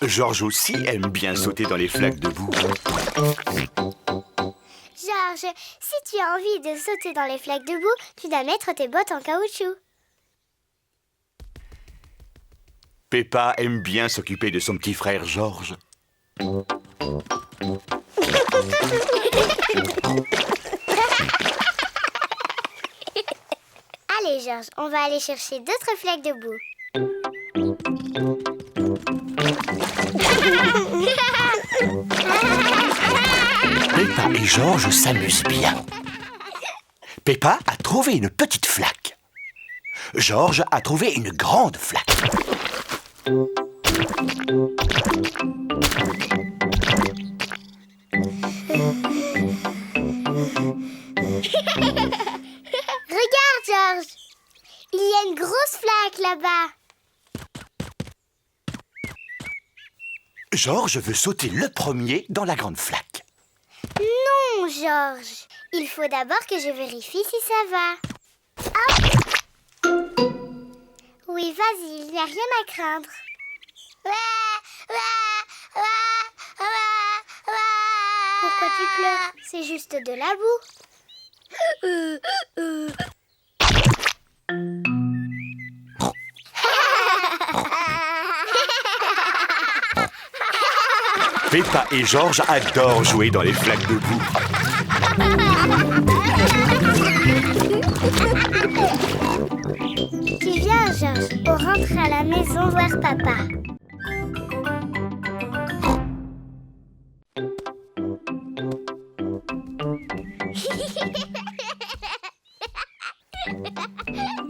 Georges aussi aime bien sauter dans les flaques de boue. Georges, si tu as envie de sauter dans les flaques de boue, tu dois mettre tes bottes en caoutchouc. Peppa aime bien s'occuper de son petit frère Georges. Allez, Georges, on va aller chercher d'autres flaques de boue. Peppa et Georges s'amusent bien. Peppa a trouvé une petite flaque. Georges a trouvé une grande flaque. Regarde, Georges, il y a une grosse flaque là-bas. Georges veut sauter le premier dans la grande flaque. Non, Georges, il faut d'abord que je vérifie si ça va. Hop. Oui, vas-y, il n'y a rien à craindre. Pourquoi tu pleures? C'est juste de la boue. Peppa et Georges adorent jouer dans les flaques de boue. Tu viens, Georges, on rentre à la maison voir papa.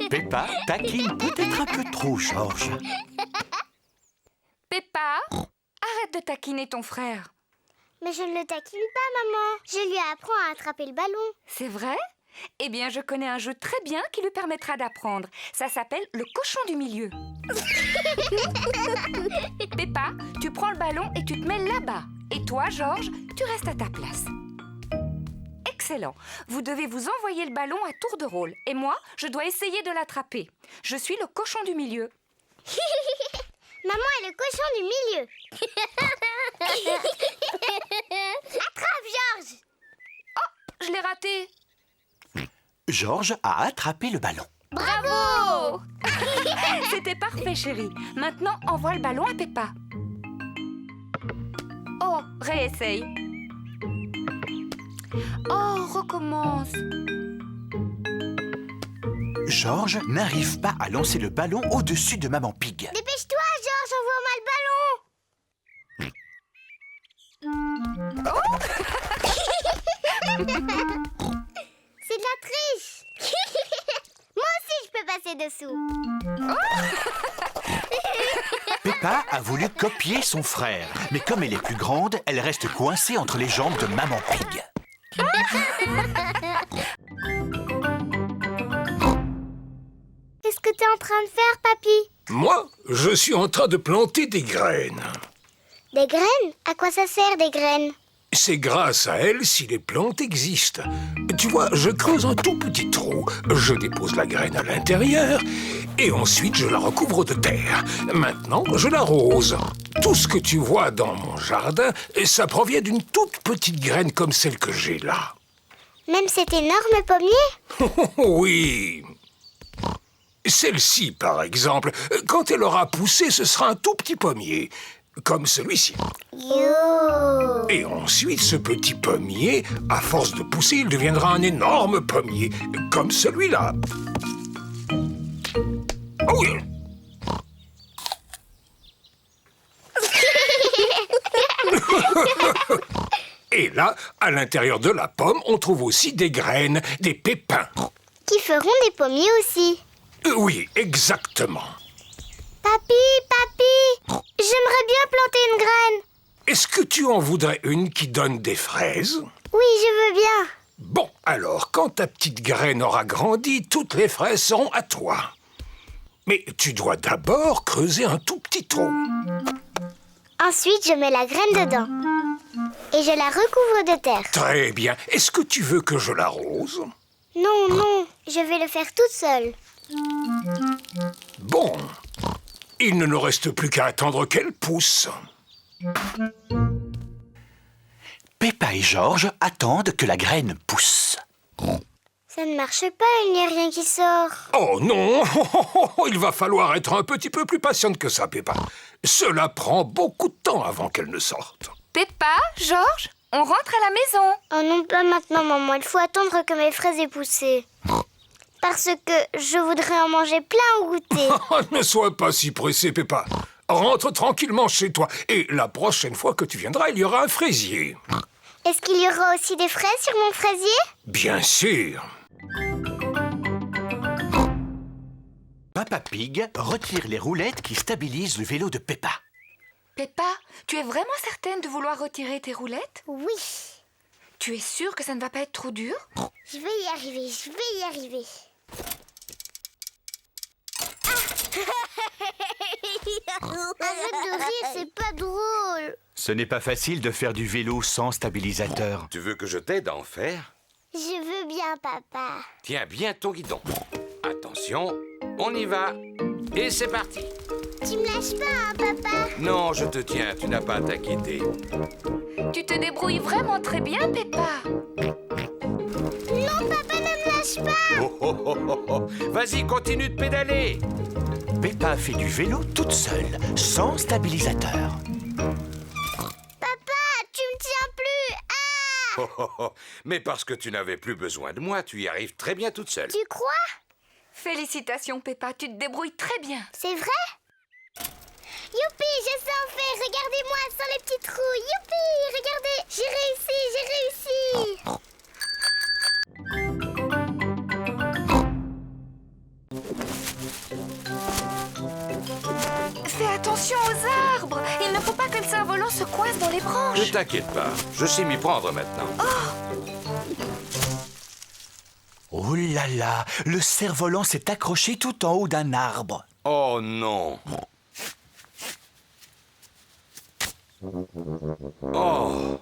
Peppa taquine peut-être un peu trop Georges. Peppa, arrête de taquiner ton frère. Mais je ne le taquine pas, maman. Je lui apprends à attraper le ballon. C'est vrai? Eh bien, je connais un jeu très bien qui lui permettra d'apprendre. Ça s'appelle le cochon du milieu. Peppa, tu prends le ballon et tu te mets là-bas. Et toi, Georges, tu restes à ta place. Excellent. Vous devez vous envoyer le ballon à tour de rôle. Et moi, je dois essayer de l'attraper. Je suis le cochon du milieu. Maman est le cochon du milieu. Attrape, Georges. Je l'ai raté. Georges a attrapé le ballon. Bravo! C'était parfait, chérie. Maintenant, envoie le ballon à Peppa. Oh, réessaye. Oh, recommence. Georges n'arrive pas à lancer le ballon au-dessus de Maman Pig. Dépêche-toi, Georges, envoie-moi le ballon. C'est de la triche. Moi aussi, je peux passer dessous. Peppa a voulu copier son frère, mais comme elle est plus grande, elle reste coincée entre les jambes de Maman Pig. Qu'est-ce que tu es en train de faire, papy? Moi, je suis en train de planter des graines. Des graines? À quoi ça sert, des graines? C'est grâce à elles si les plantes existent. Tu vois, je creuse un tout petit trou, je dépose la graine à l'intérieur et ensuite je la recouvre de terre. Maintenant, je l'arrose. Tout ce que tu vois dans mon jardin, ça provient d'une toute petite graine comme celle que j'ai là. Même cet énorme pommier? Oui. Celle-ci, par exemple, quand elle aura poussé, ce sera un tout petit pommier, comme celui-ci. Yo! Et ensuite, ce petit pommier, à force de pousser, il deviendra un énorme pommier, comme celui-là. Oh oui. Et là, à l'intérieur de la pomme, on trouve aussi des graines, des pépins. Qui feront des pommiers aussi. Oui, exactement. Papy, j'aimerais bien planter une graine. Est-ce que tu en voudrais une qui donne des fraises? Oui, je veux bien. Bon, alors, quand ta petite graine aura grandi, toutes les fraises seront à toi. Mais tu dois d'abord creuser un tout petit trou. Ensuite, je mets la graine dedans. Et je la recouvre de terre. Très bien. Est-ce que tu veux que je l'arrose? Non, je vais le faire toute seule. Bon. Il ne nous reste plus qu'à attendre qu'elle pousse. Peppa et Georges attendent que la graine pousse. Ça ne marche pas, il n'y a rien qui sort. Oh non! Il va falloir être un petit peu plus patiente que ça, Peppa. Cela prend beaucoup de temps avant qu'elle ne sorte. Peppa, Georges, on rentre à la maison. Oh non, pas maintenant, maman. Il faut attendre que mes fraises aient poussé. Parce que je voudrais en manger plein au goûter. Ne sois pas si pressée, Peppa. Rentre tranquillement chez toi. Et la prochaine fois que tu viendras, il y aura un fraisier. Est-ce qu'il y aura aussi des fraises sur mon fraisier? Bien sûr. Peppa Pig retire les roulettes qui stabilisent le vélo de Peppa. Peppa, tu es vraiment certaine de vouloir retirer tes roulettes? Oui. Tu es sûre que ça ne va pas être trop dur? Je vais y arriver, je vais y arriver. Arrête de rire, c'est pas drôle. Ce n'est pas facile de faire du vélo sans stabilisateur. Tu veux que je t'aide à en faire? Je veux bien, papa. Tiens bien ton guidon. Attention, on y va. Et c'est parti. Tu me lâches pas, hein, papa? Non, je te tiens, tu n'as pas à t'inquiéter. Tu te débrouilles vraiment très bien, Peppa. Non, papa, ne me lâche pas. Oh, oh, oh, oh, oh. Vas-y, continue de pédaler. Peppa fait du vélo toute seule, sans stabilisateur. Papa, tu me tiens plus. Ah! Oh, oh, oh. Mais parce que tu n'avais plus besoin de moi, tu y arrives très bien toute seule. Tu crois? Félicitations, Peppa, tu te débrouilles très bien. C'est vrai? Youpi, je sais en faire. Regardez-moi sans les petits trous. Youpi, regardez, j'ai réussi, j'ai réussi. Fais attention aux arbres. Il ne faut pas que le cerf-volant se coince dans les branches. Ne t'inquiète pas, je sais m'y prendre maintenant. Oh là là, le cerf-volant s'est accroché tout en haut d'un arbre. Oh non. Oh.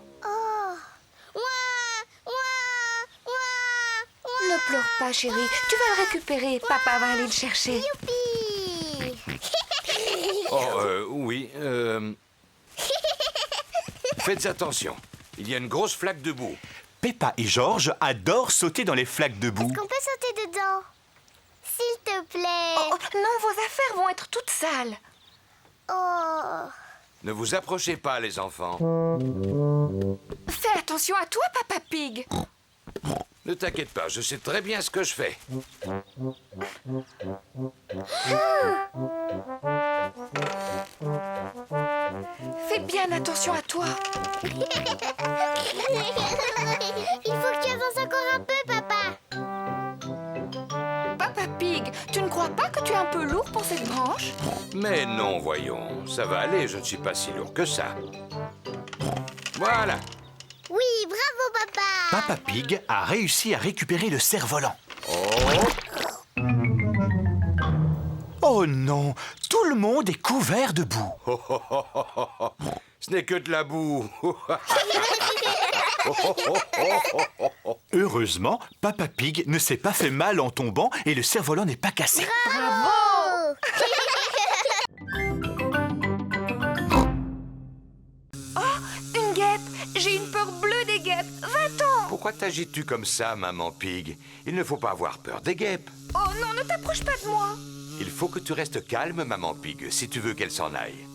Ne pleure pas, chérie. Tu vas le récupérer. Papa va aller le chercher. Youpi. Oh, oui. Faites attention. Il y a une grosse flaque de boue. Peppa et Georges adorent sauter dans les flaques de boue. Est-ce qu'on peut sauter dedans? S'il te plaît. Oh, non, vos affaires vont être toutes sales. Oh. Ne vous approchez pas, les enfants. Fais attention à toi, Papa Pig. Ne t'inquiète pas, je sais très bien ce que je fais. Fais bien attention à toi. Il faut que tu avances encore un peu, papa. Papa Pig, tu ne crois pas que tu es un peu lourd pour cette branche? Mais non, voyons. Ça va aller, je ne suis pas si lourd que ça. Voilà. Oui, bravo, papa. Peppa Pig a réussi à récupérer le cerf-volant. Oh non, tout le monde est couvert de boue. Oh, oh, oh, oh, oh, oh. Ce n'est que de la boue. Heureusement, Peppa Pig ne s'est pas fait mal en tombant et le cerf-volant n'est pas cassé. Bravo. Une guêpe. J'ai une peur bleue des guêpes. Va-t'en. Pourquoi t'agites-tu comme ça, maman Pig? Il ne faut pas avoir peur des guêpes. Oh non, ne t'approche pas de moi. Il faut que tu restes calme, maman Pig, si tu veux qu'elle s'en aille.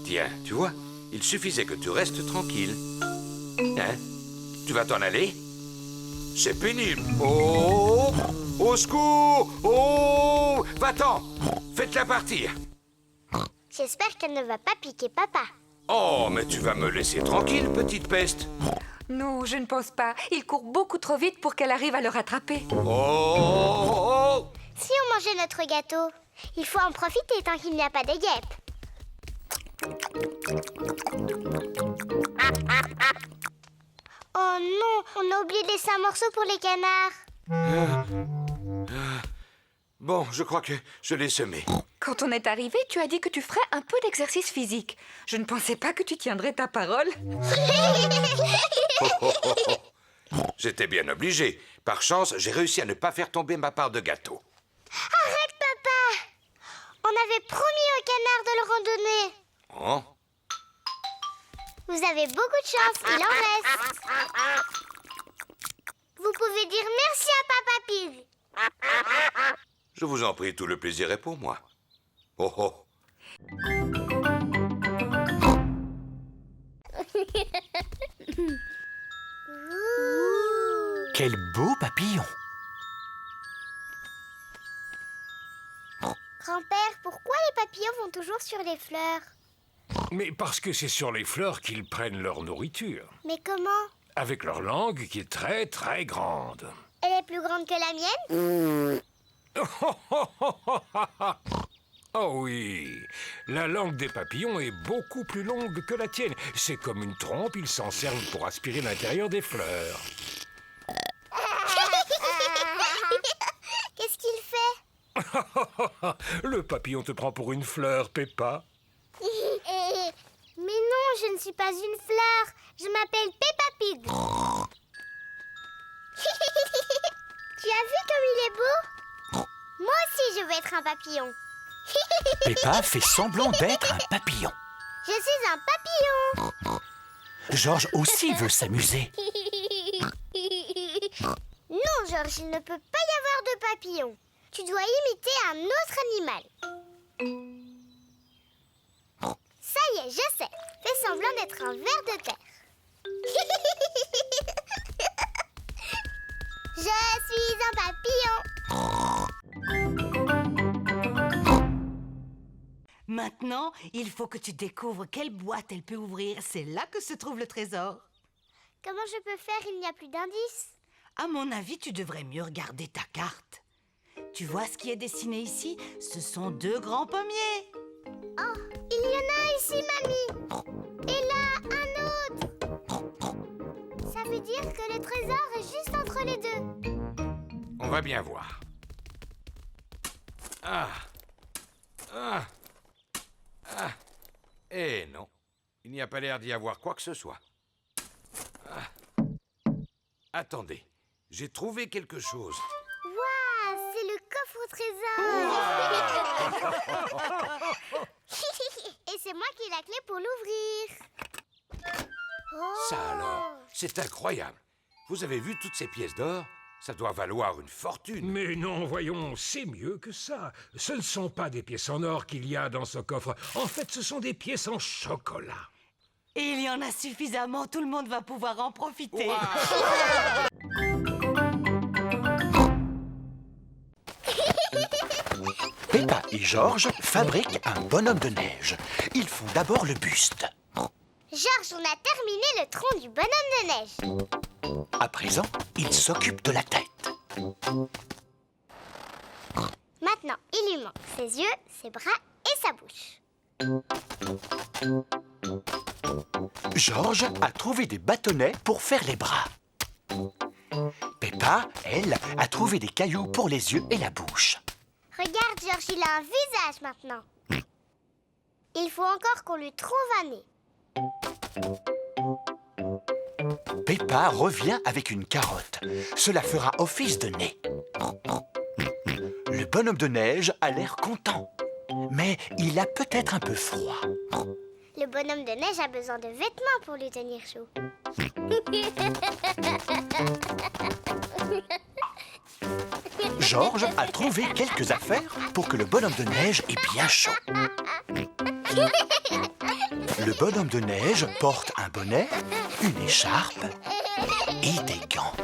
Tiens, tu vois, il suffisait que tu restes tranquille. Hein? Tu vas t'en aller? C'est pénible. Oh! Au secours! Oh! Va-t'en! Faites-la partir! J'espère qu'elle ne va pas piquer papa. Oh, mais tu vas me laisser tranquille, petite peste. Non, je ne pense pas. Il court beaucoup trop vite pour qu'elle arrive à le rattraper. Oh! Si on mangeait notre gâteau, il faut en profiter tant qu'il n'y a pas de guêpes. Oh non, on a oublié de laisser un morceau pour les canards. Bon, je crois que je l'ai semé. Quand on est arrivé, tu as dit que tu ferais un peu d'exercice physique. Je ne pensais pas que tu tiendrais ta parole. J'étais bien obligé. Par chance, j'ai réussi à ne pas faire tomber ma part de gâteau. Arrête, papa. On avait promis au canard de le randonner. Oh, Vous avez beaucoup de chance, il en reste. Vous pouvez dire merci à Papa Pig. je vous en prie, tout le plaisir est pour moi. Oh oh. Quel beau papillon! Grand-père, pourquoi les papillons vont toujours sur les fleurs? Mais parce que c'est sur les fleurs qu'ils prennent leur nourriture. Mais comment? Avec leur langue qui est très très grande. Elle est plus grande que la mienne? Oh oui, la langue des papillons est beaucoup plus longue que la tienne. C'est comme une trompe, ils s'en servent pour aspirer l'intérieur des fleurs. Qu'est-ce qu'il fait? Le papillon te prend pour une fleur, Peppa. Mais non, je ne suis pas une fleur. Je m'appelle Peppa Pig. Tu as vu comme il est beau? Moi aussi, je veux être un papillon. Peppa fait semblant d'être un papillon. Je suis un papillon. Georges aussi veut s'amuser. Non, Georges, il ne peut pas y avoir de papillon. Tu dois imiter un autre animal. Ça y est, je sais. Fais semblant d'être un ver de terre. Je suis un papillon. Maintenant, il faut que tu découvres quelle boîte elle peut ouvrir. C'est là que se trouve le trésor. Comment je peux faire? Il n'y a plus d'indices. À mon avis, tu devrais mieux regarder ta carte. Tu vois ce qui est dessiné ici? Ce sont 2 grands pommiers. Oh, il y en a un ici, mamie. Et là, un autre. Ça veut dire que le trésor est juste entre les deux. On va bien voir. Ah. Ah. Ah. Eh non, il n'y a pas l'air d'y avoir quoi que ce soit. Ah. Attendez, j'ai trouvé quelque chose. Waouh, c'est le coffre au trésor. Et c'est moi qui ai la clé pour l'ouvrir. Oh. Ça alors, c'est incroyable. Vous avez vu toutes ces pièces d'or? Ça doit valoir une fortune. Mais non, voyons, c'est mieux que ça. Ce ne sont pas des pièces en or qu'il y a dans ce coffre. En fait, ce sont des pièces en chocolat. Et il y en a suffisamment, tout le monde va pouvoir en profiter. Peppa et Georges fabriquent un bonhomme de neige. Ils font d'abord le buste. Georges, on a terminé le tronc du bonhomme de neige. À présent, ils s'occupent de la tête. Maintenant, il lui manque ses yeux, ses bras et sa bouche. Georges a trouvé des bâtonnets pour faire les bras. Peppa, elle, a trouvé des cailloux pour les yeux et la bouche. Regarde, Georges, il a un visage maintenant. Il faut encore qu'on lui trouve un nez. Peppa revient avec une carotte. Cela fera office de nez. Le bonhomme de neige a l'air content. Mais il a peut-être un peu froid. Le bonhomme de neige a besoin de vêtements pour lui tenir chaud. Georges a trouvé quelques affaires pour que le bonhomme de neige ait bien chaud. Le bonhomme de neige porte un bonnet, une écharpe et des gants.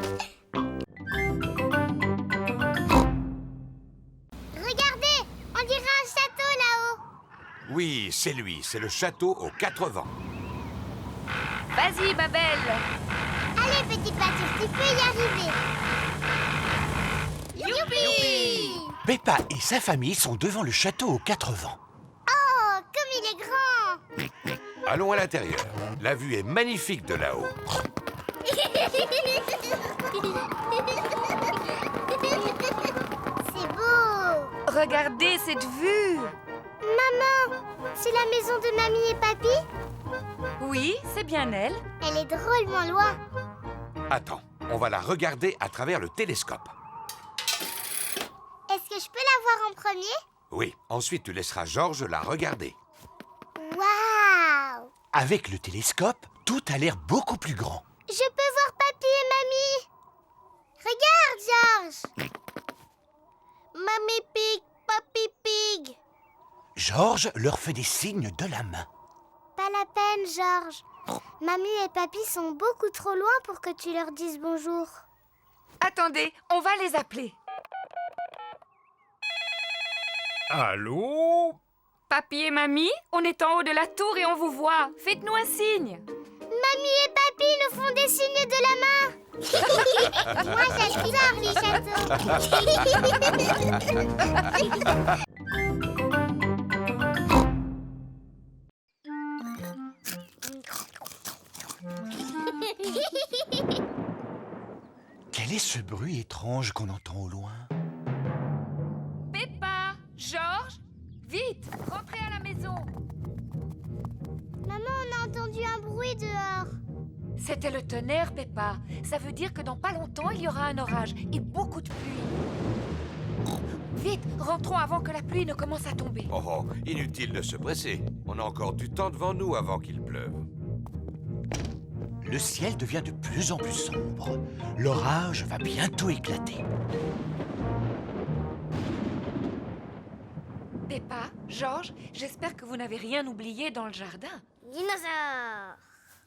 Regardez, on dirait un château là-haut. Oui, c'est lui, c'est le château aux 4 vents. Vas-y, Babel. Allez, petit pâture, tu peux y arriver. Youpi! Peppa et sa famille sont devant le château aux 4 vents. Oh, comme il est grand! Allons à l'intérieur. La vue est magnifique de là-haut. C'est beau! Regardez cette vue. Maman, c'est la maison de mamie et papy? Oui, c'est bien elle. Elle est drôlement loin. Attends, on va la regarder à travers le télescope. Est-ce que je peux la voir en premier? Oui, ensuite tu laisseras Georges la regarder. Waouh! Avec le télescope, tout a l'air beaucoup plus grand. Je peux voir Papy et Mamie. Regarde, Georges. Mamie Pig, Papy Pig. Georges leur fait des signes de la main. Pas la peine, Georges. Mamie et Papy sont beaucoup trop loin pour que tu leur dises bonjour. Attendez, on va les appeler. Allô? Papy et Mamie, on est en haut de la tour et on vous voit. Faites-nous un signe. Mamie et Papy nous font des signes de la main. Moi, j'adore les châteaux. Quel est ce bruit étrange qu'on entend au loin? Peppa, Georges, vite, rentrez à la maison. Maman, on a entendu un bruit dehors. C'était le tonnerre, Peppa. Ça veut dire que dans pas longtemps, il y aura un orage et beaucoup de pluie. Vite, rentrons avant que la pluie ne commence à tomber. Oh, inutile de se presser. On a encore du temps devant nous avant qu'il pleuve. Le ciel devient de plus en plus sombre. L'orage va bientôt éclater. Peppa, Georges, j'espère que vous n'avez rien oublié dans le jardin. Dinosaure.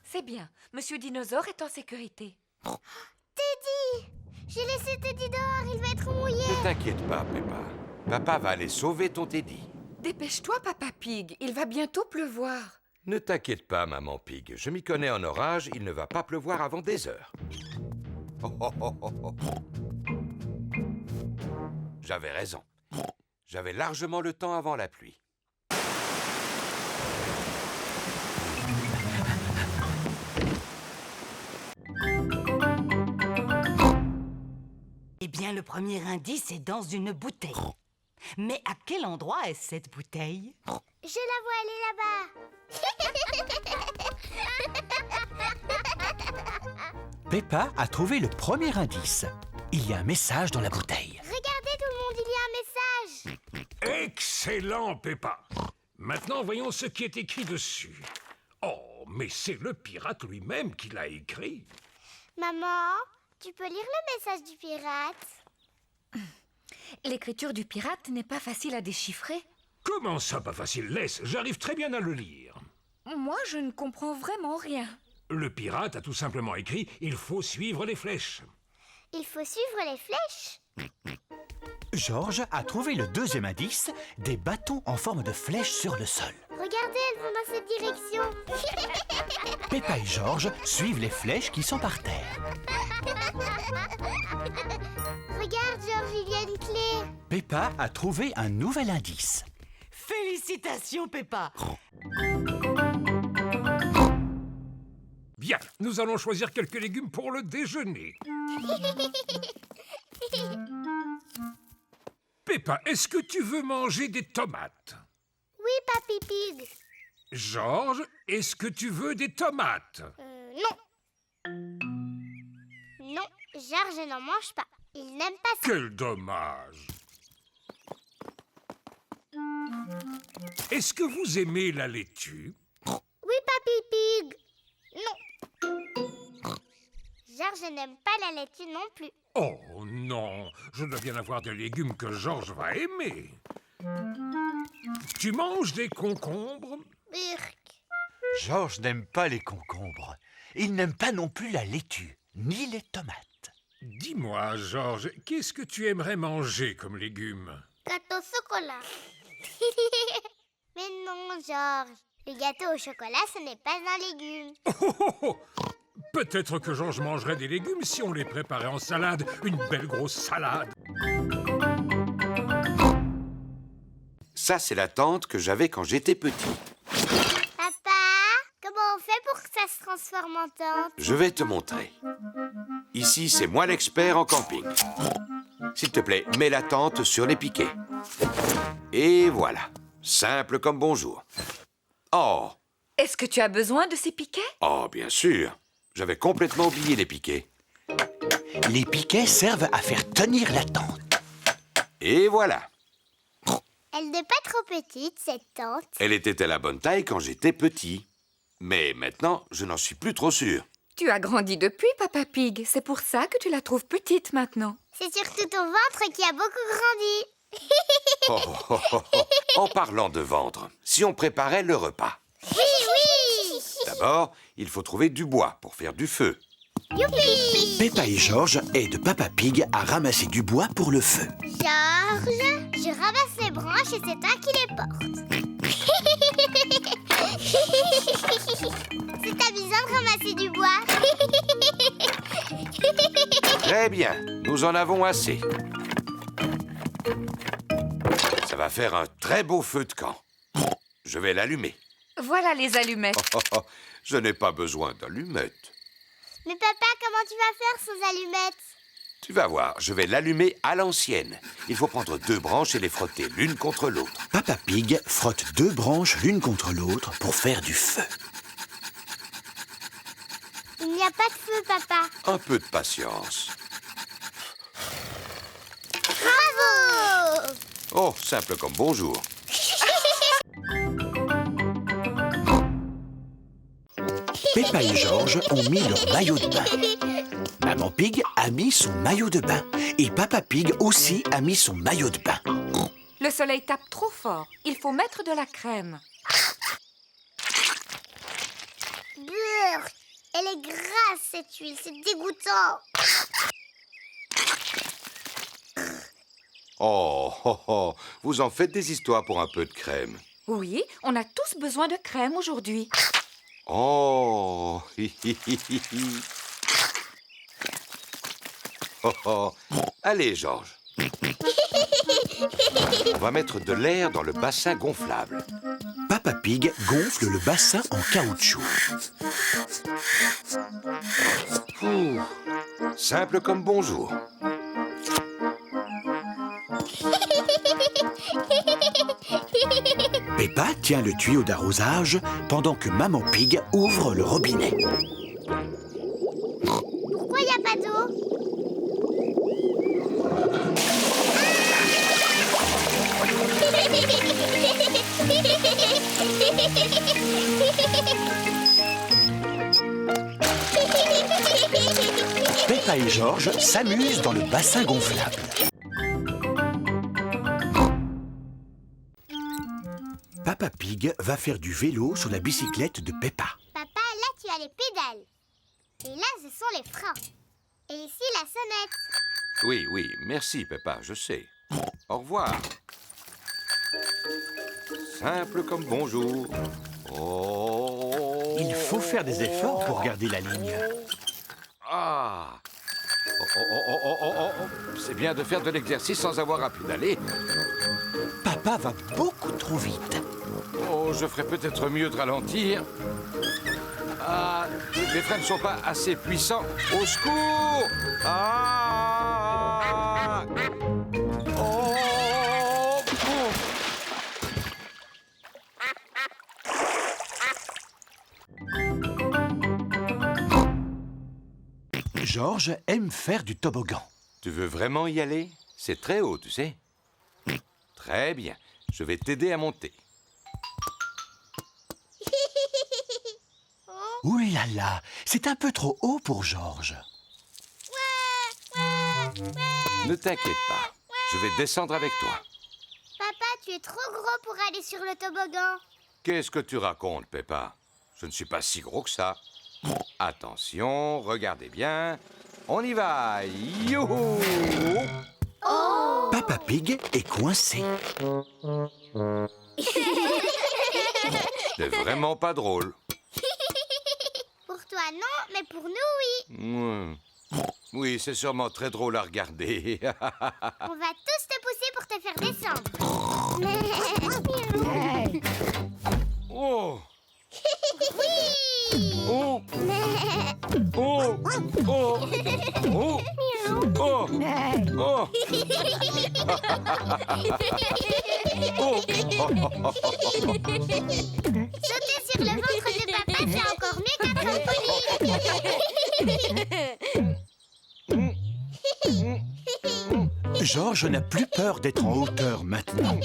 C'est bien, Monsieur Dinosaure est en sécurité. Teddy! J'ai laissé Teddy dehors, il va être mouillé. Ne t'inquiète pas, Peppa. Papa va aller sauver ton Teddy. Dépêche-toi, Papa Pig, il va bientôt pleuvoir. Ne t'inquiète pas, Maman Pig. Je m'y connais en orage, il ne va pas pleuvoir avant des heures. Oh, oh, oh, oh, oh. J'avais raison. J'avais largement le temps avant la pluie. Eh bien, le premier indice est dans une bouteille. Mais à quel endroit est cette bouteille? Je la vois, elle est là-bas. Peppa a trouvé le premier indice. Il y a un message dans la bouteille. Regardez tout le monde, il y a un message. Excellent, Peppa. Maintenant, voyons ce qui est écrit dessus. Oh, mais c'est le pirate lui-même qui l'a écrit. Maman, tu peux lire le message du pirate? L'écriture du pirate n'est pas facile à déchiffrer. Comment ça, pas facile? Laisse, j'arrive très bien à le lire. Moi, je ne comprends vraiment rien. Le pirate a tout simplement écrit « Il faut suivre les flèches ». Il faut suivre les flèches. Georges a trouvé le deuxième indice, des bâtons en forme de flèche sur le sol. Regardez, elles vont dans cette direction. Peppa et Georges suivent les flèches qui sont par terre. Regarde, Georges, il y a une clé. Peppa a trouvé un nouvel indice. Félicitations, Peppa. Bien, nous allons choisir quelques légumes pour le déjeuner. Peppa, est-ce que tu veux manger des tomates? Oui, Papy Pig. Georges, est-ce que tu veux des tomates? Non. Non, Georges n'en mange pas. Il n'aime pas ça. Quel dommage! Est-ce que vous aimez la laitue? Oui, Papy Pig. Non. Georges n'aime pas la laitue non plus. Oh non, je dois bien avoir des légumes que Georges va aimer. Tu manges des concombres? Burk. Georges n'aime pas les concombres. Il n'aime pas non plus la laitue, ni les tomates. Dis-moi, Georges, qu'est-ce que tu aimerais manger comme légumes? Gâteau au chocolat. Mais non, Georges. Le gâteau au chocolat, ce n'est pas un légume. Oh, oh, oh. Peut-être que Georges mangerait des légumes si on les préparait en salade, une belle grosse salade. Ça, c'est la tente que j'avais quand j'étais petit. Papa, comment on fait pour que ça se transforme en tente? Je vais te montrer. Ici, c'est moi l'expert en camping. S'il te plaît, mets la tente sur les piquets. Et voilà. Simple comme bonjour. Oh! Est-ce que tu as besoin de ces piquets? Oh, bien sûr. J'avais complètement oublié les piquets. Les piquets servent à faire tenir la tente. Et voilà. Elle n'est pas trop petite, cette tente. Elle était à la bonne taille quand j'étais petit. Mais maintenant, je n'en suis plus trop sûr. Tu as grandi depuis, Papa Pig. C'est pour ça que tu la trouves petite maintenant. C'est surtout ton ventre qui a beaucoup grandi. Oh, oh, oh, oh. En parlant de ventre, si on préparait le repas. Oui, oui. D'abord, il faut trouver du bois pour faire du feu. Youpi. Peppa et Georges aident Papa Pig à ramasser du bois pour le feu. Georges, je ramasse les branches et c'est toi qui les portes. C'est amusant de ramasser du bois. Très bien, nous en avons assez. Ça va faire un très beau feu de camp. Je vais l'allumer. Voilà les allumettes. Oh, oh, oh, je n'ai pas besoin d'allumettes. Mais papa, comment tu vas faire sans allumettes? Tu vas voir, je vais l'allumer à l'ancienne. Il faut prendre 2 branches et les frotter l'une contre l'autre. Papa Pig frotte 2 branches l'une contre l'autre pour faire du feu. Il n'y a pas de feu, papa. Un peu de patience. Bravo. Oh, simple comme bonjour. Peppa et Georges ont mis leur maillot de bain. Maman Pig a mis son maillot de bain. Et Papa Pig aussi a mis son maillot de bain. Le soleil tape trop fort. Il faut mettre de la crème. Burk. Elle est grasse, cette huile. C'est dégoûtant. Oh, oh, oh, vous en faites des histoires pour un peu de crème. Oui, on a tous besoin de crème aujourd'hui. Oh, hi, hi, hi, hi, hi. Oh, oh. Allez, Georges. On va mettre de l'air dans le bassin gonflable. Papa Pig gonfle le bassin en caoutchouc. Ouh, simple comme bonjour. Peppa tient le tuyau d'arrosage pendant que Maman Pig ouvre le robinet. Pourquoi il n'y a pas d'eau? Peppa et Georges s'amusent dans le bassin gonflable. Papa Pig va faire du vélo sur la bicyclette de Peppa. Papa, là, tu as les pédales. Et là, ce sont les freins. Et ici, la sonnette. Oui, oui, merci, Peppa, je sais. Au revoir. Simple comme bonjour. Oh. Il faut faire des efforts pour garder la ligne. Ah. Oh, oh, oh, oh, oh, oh, oh. C'est bien de faire de l'exercice sans avoir à pédaler. Papa va beaucoup trop vite. Oh, je ferais peut-être mieux de ralentir. Ah, les freins ne sont pas assez puissants. Au secours! Ah! Oh! Oh! Georges aime faire du toboggan. Tu veux vraiment y aller? C'est très haut, tu sais. Très bien. Je vais t'aider à monter. Ouh là là, c'est un peu trop haut pour Georges. Ne t'inquiète pas. Je vais descendre avec toi. Papa, tu es trop gros pour aller sur le toboggan. Qu'est-ce que tu racontes, Peppa? Je ne suis pas si gros que ça. Attention, regardez bien. On y va. Youhou! Papa Pig est coincé. C'est vraiment pas drôle. Pour toi, non, mais pour nous, oui. Oui, c'est sûrement très drôle à regarder. On va tous te pousser pour te faire descendre. Oh! Oui. Oh! Oh! Oh! Oh! Oh! Oh! Oh! Sauter sur le ventre de papa, c'est encore mieux qu'un trampoline. Georges n'a plus peur d'être en hauteur maintenant.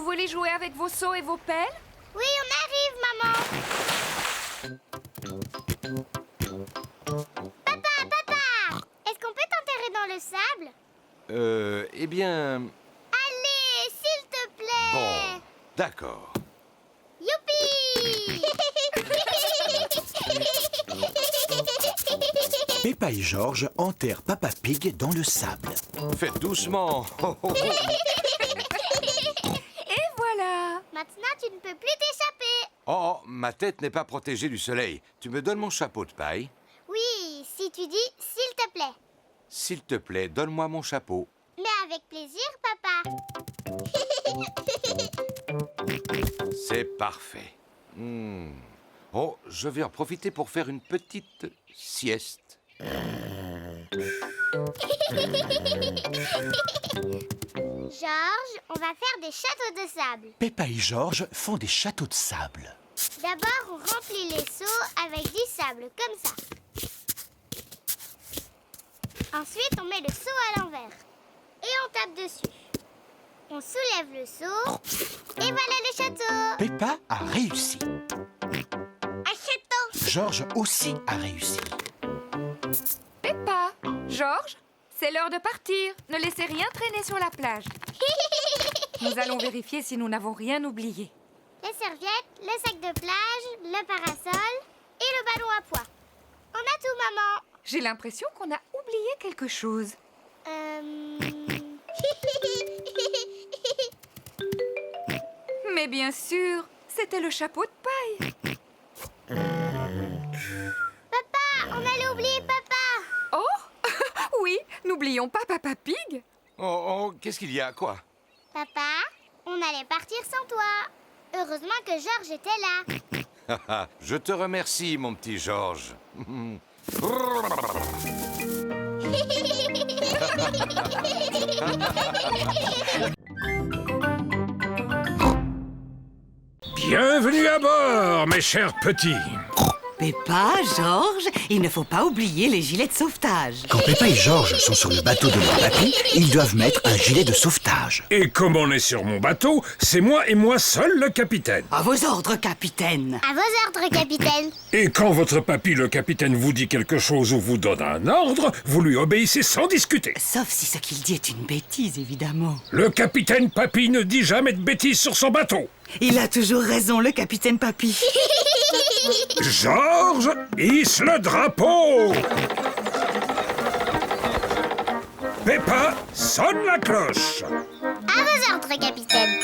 voulez jouer avec vos seaux et vos pelles? Oui, on arrive, maman. Papa, est-ce qu'on peut t'enterrer dans le sable? Eh bien... Allez, s'il te plaît. Bon, d'accord. Youpi! Peppa et George enterrent Papa Pig dans le sable. Faites doucement. Et voilà! Maintenant, tu ne peux plus t'échapper. Oh, ma tête n'est pas protégée du soleil. Tu me donnes mon chapeau de paille? Oui, si tu dis s'il te plaît. S'il te plaît, donne-moi mon chapeau. Mais avec plaisir, papa. C'est parfait. Oh, je vais en profiter pour faire une petite sieste. George, on va faire des châteaux de sable. Peppa et George font des châteaux de sable. D'abord, on remplit les seaux avec du sable, comme ça. Ensuite, on met le seau à l'envers. Et on tape dessus. On soulève le seau. Et voilà le château. Peppa a réussi. Un château. George aussi a réussi. Peppa, George, c'est l'heure de partir. Ne laissez rien traîner sur la plage. Nous allons vérifier si nous n'avons rien oublié. Les serviettes, le sac de plage, le parasol et le ballon à pois. On a tout, maman. J'ai l'impression qu'on a oublié quelque chose. Mais bien sûr, c'était le chapeau de paille. Papa, on allait oublier papa. Oh, oui, n'oublions pas Papa Pig. Oh, qu'est-ce qu'il y a, quoi? Papa, on allait partir sans toi. Heureusement que George était là. Je te remercie, mon petit George. Bienvenue à bord, mes chers petits. Peppa, George, il ne faut pas oublier les gilets de sauvetage. Quand Peppa et George sont sur le bateau de leur papy, ils doivent mettre un gilet de sauvetage. Et comme on est sur mon bateau, c'est moi et moi seul le capitaine. À vos ordres, capitaine. À vos ordres, capitaine. Et quand votre papy, le capitaine, vous dit quelque chose ou vous donne un ordre, vous lui obéissez sans discuter. Sauf si ce qu'il dit est une bêtise, évidemment. Le capitaine papy ne dit jamais de bêtises sur son bateau. Il a toujours raison, le capitaine Papy. George, hisse le drapeau. Peppa, sonne la cloche. À vos ordres, capitaine.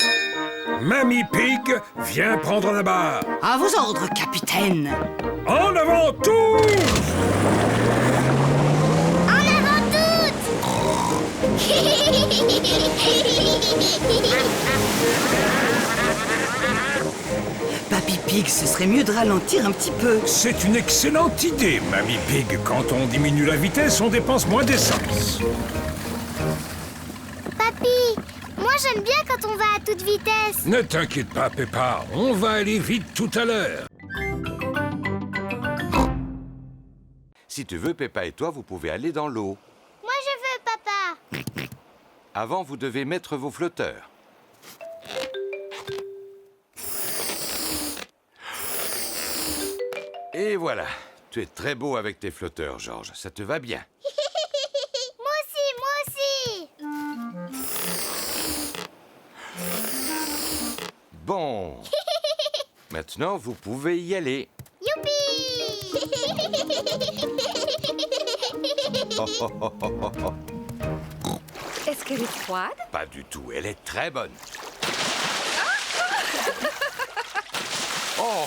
Mamie Pig, viens prendre la barre. À vos ordres, capitaine. En avant tous. En avant toutes. Papy Pig, ce serait mieux de ralentir un petit peu. C'est une excellente idée, Mamie Pig. Quand on diminue la vitesse, on dépense moins d'essence. Papy, moi j'aime bien quand on va à toute vitesse. Ne t'inquiète pas, Peppa. On va aller vite tout à l'heure. Si tu veux, Peppa et toi, vous pouvez aller dans l'eau. Moi je veux, papa. Avant, vous devez mettre vos flotteurs. Et voilà. Tu es très beau avec tes flotteurs, George. Ça te va bien. Moi aussi. Bon. Maintenant, vous pouvez y aller. Youpi. Oh, oh, oh, oh, oh, oh. Est-ce qu'elle est froide? Pas du tout. Elle est très bonne. Oh.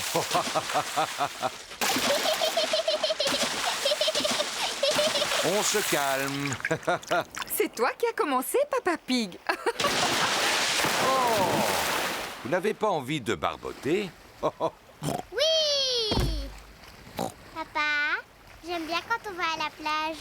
On se calme. C'est toi qui as commencé, Papa Pig. Vous n'avez pas envie de barboter? Oh, oh. Oui. Papa, j'aime bien quand on va à la plage.